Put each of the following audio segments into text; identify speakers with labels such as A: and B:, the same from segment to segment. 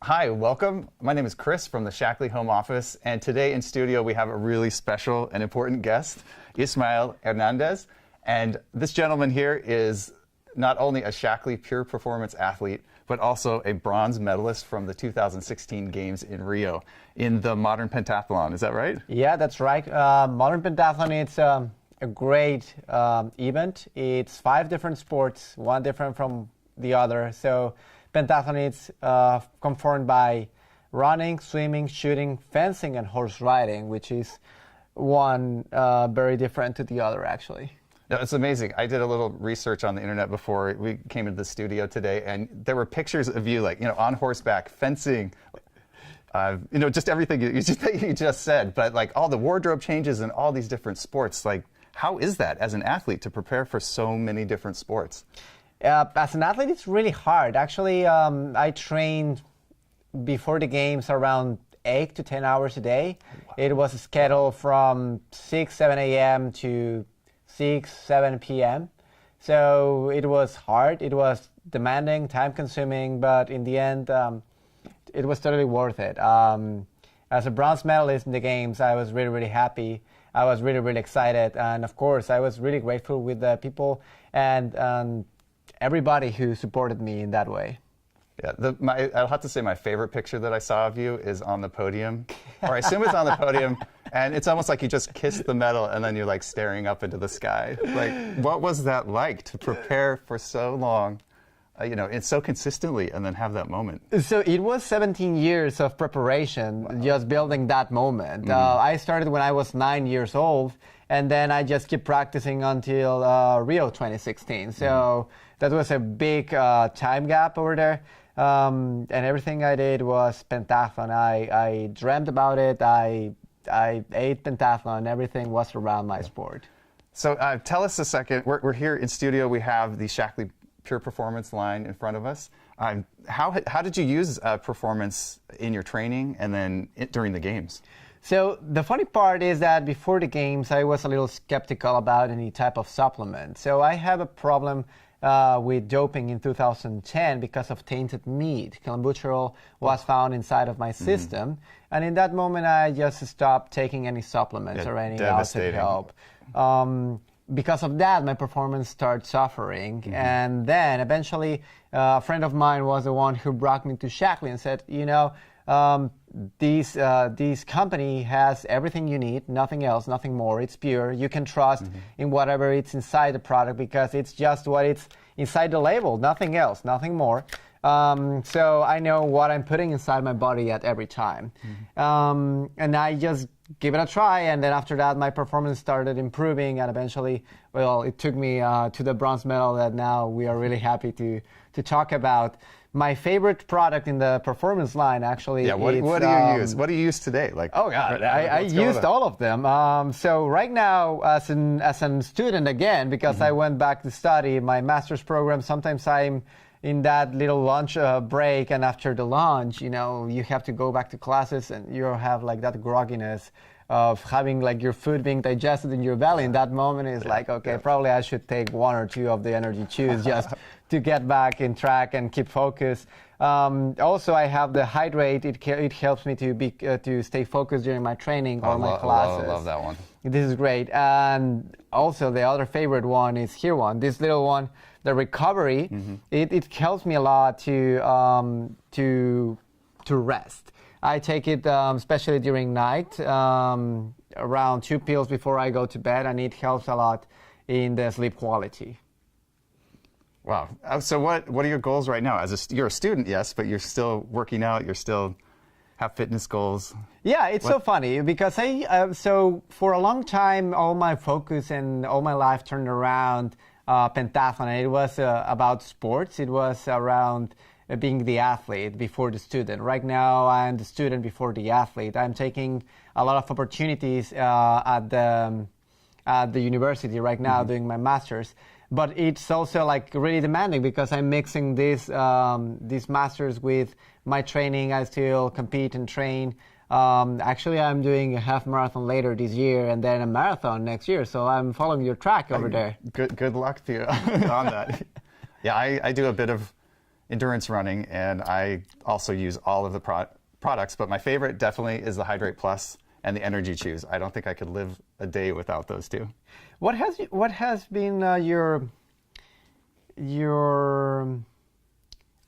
A: Hi, welcome. My name is Chris from the Shaklee home office, and today in studio we have a really special and important guest, Ismael Hernandez. And this gentleman here is not only a Shaklee pure performance athlete, but also a bronze medalist from the 2016 Games in Rio in the modern pentathlon. Is that right?
B: Yeah, that's right. Modern pentathlon, it's a great event. It's 5 different sports, one different from the other. So pentathlon is conformed by running, swimming, shooting, fencing, and horse riding, which is one very different to the other, actually.
A: Yeah, it's amazing. I did a little research on the internet before we came into the studio today, and there were pictures of you, like, on horseback, fencing, just everything you just said. But like all the wardrobe changes and all these different sports, like, how is that as an athlete to prepare for so many different sports?
B: As an athlete, it's really hard. Actually, I trained before the games around 8 to 10 hours a day. Wow. It was a schedule from 6, 7 a.m. to 6, 7 p.m. So it was hard. It was demanding, time-consuming, but in the end, it was totally worth it. As a bronze medalist in the games, I was really, really happy. I was really, really excited. And of course, I was really grateful with the people and everybody who supported me in that way.
A: Yeah, I'll have to say my favorite picture that I saw of you is on the podium, or I assume it's on the podium, and it's almost like you just kissed the medal and then you're like staring up into the sky. Like, what was that like to prepare for so long, it's so consistently, and then have that moment?
B: So it was 17 years of preparation, just building that moment. I started when I was 9 years old, and then I just kept practicing until Rio 2016. So that was a big time gap over there. And everything I did was pentathlon. I dreamt about it. I ate pentathlon. Everything was around my sport.
A: So tell us a second. We're here in studio. We have the Shaklee Pure Performance line in front of us. How did you use performance in your training and then during the games?
B: So the funny part is that before the games, I was a little skeptical about any type of supplement. So I have a problem with doping in 2010 because of tainted meat. Clenbuterol was found inside of my system. And in that moment, I just stopped taking any supplements or any outside help. Because of that, my performance started suffering. And then eventually, a friend of mine was the one who brought me to Shaklee and said, this company has everything you need, nothing else, nothing more. It's pure. You can trust in whatever it's inside the product because it's just what it's inside the label, nothing else, nothing more. So I know what I'm putting inside my body at every time. And I just give it a try, and then after that, my performance started improving, and eventually, well, it took me to the bronze medal that now we are really happy to talk about. My favorite product in the performance line, actually.
A: Yeah, what do you use? What do you use today? Like,
B: oh God, I used all of them. So right now, as a student again, because I went back to study my master's program, sometimes I'm in that little lunch break, and after the lunch, you have to go back to classes, and you have like that grogginess of having like your food being digested in your belly. In that moment, is like, okay, probably I should take 1 or 2 of the energy chews just to get back in track and keep focus. Also, I have the Hydrate. It helps me to stay focused during my training or my classes.
A: I love that one.
B: This is great. And also, the other favorite one is here one. This little one, the Recovery. It helps me a lot to rest. I take it especially during night, around 2 pills before I go to bed, and it helps a lot in the sleep quality.
A: Wow. So what are your goals right now? You're a student, yes, but you're still working out. You're still have fitness goals.
B: Yeah, it's so funny because so for a long time, all my focus and all my life turned around pentathlon. It was about sports. It was around being the athlete before the student. Right now, I'm the student before the athlete. I'm taking a lot of opportunities at the university right now, doing my master's. But it's also like really demanding because I'm mixing this masters with my training. I still compete and train. Actually, I'm doing a half marathon later this year and then a marathon next year. So I'm following your track over there.
A: Good luck to you on that. Yeah, I do a bit of endurance running, and I also use all of the products, but my favorite definitely is the Hydrate Plus and the Energy Chews. I don't think I could live a day without those two.
B: What has been your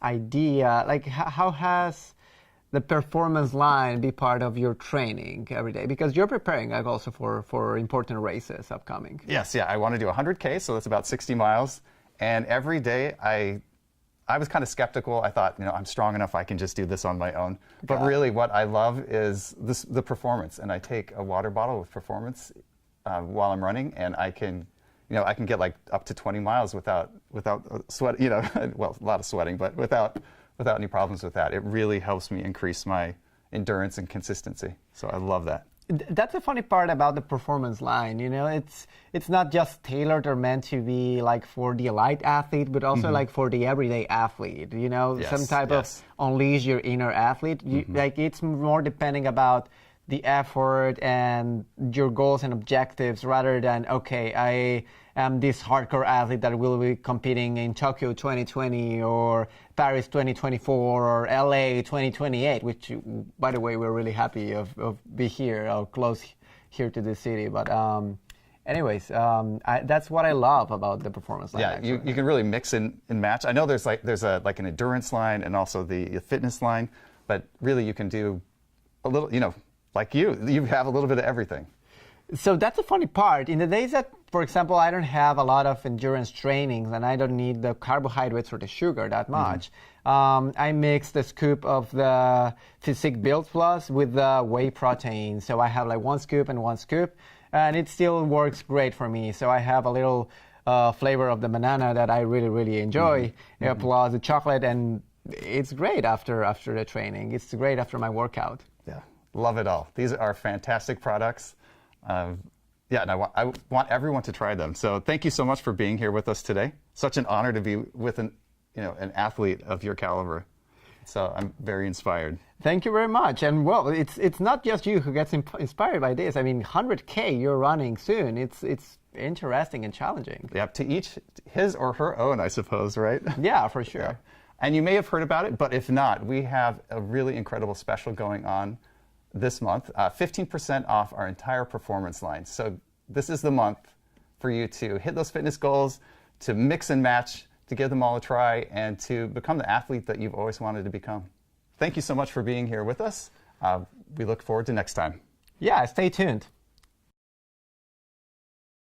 B: idea? Like, how has the performance line be part of your training every day? Because you're preparing like also for important races upcoming.
A: Yes, yeah. I want to do 100K, so that's about 60 miles. And every day I was kind of skeptical. I thought, I'm strong enough, I can just do this on my own. But really what I love is the performance. And I take a water bottle with performance while I'm running, and I can get like up to 20 miles without sweat, well, a lot of sweating, but without any problems with that. It really helps me increase my endurance and consistency. So I love that.
B: That's the funny part about the performance line. It's not just tailored or meant to be like for the elite athlete, but also like for the everyday athlete.
A: Yes,
B: some type of unleash your inner athlete. Like it's more depending about the effort and your goals and objectives rather than, okay, I am this hardcore athlete that will be competing in Tokyo 2020 or Paris 2024 or LA 2028, which, by the way, we're really happy of be here or close here to the city. But anyways, that's what I love about the performance line.
A: Yeah, you can really mix and match. I know there's an endurance line and also the fitness line, but really you can do a little, like you have a little bit of everything.
B: So that's the funny part. In the days that, for example, I don't have a lot of endurance trainings and I don't need the carbohydrates or the sugar that much, I mix the scoop of the Physique Build Plus with the whey protein. So I have like one scoop and one scoop, and it still works great for me. So I have a little flavor of the banana that I really, really enjoy, plus the chocolate, and it's great after the training. It's great after my workout.
A: Yeah, love it all. These are fantastic products. And I want everyone to try them. So thank you so much for being here with us today. Such an honor to be with an athlete of your caliber. So I'm very inspired.
B: Thank you very much. And well, it's not just you who gets inspired by this. I mean, 100K you're running soon. It's interesting and challenging.
A: Yeah, to each his or her own, I suppose, right?
B: Yeah, for sure.
A: Yeah. And you may have heard about it, but if not, we have a really incredible special going on this month, 15% off our entire performance line. So this is the month for you to hit those fitness goals, to mix and match, to give them all a try, and to become the athlete that you've always wanted to become. Thank you so much for being here with us. We look forward to next time.
B: Yeah, stay tuned.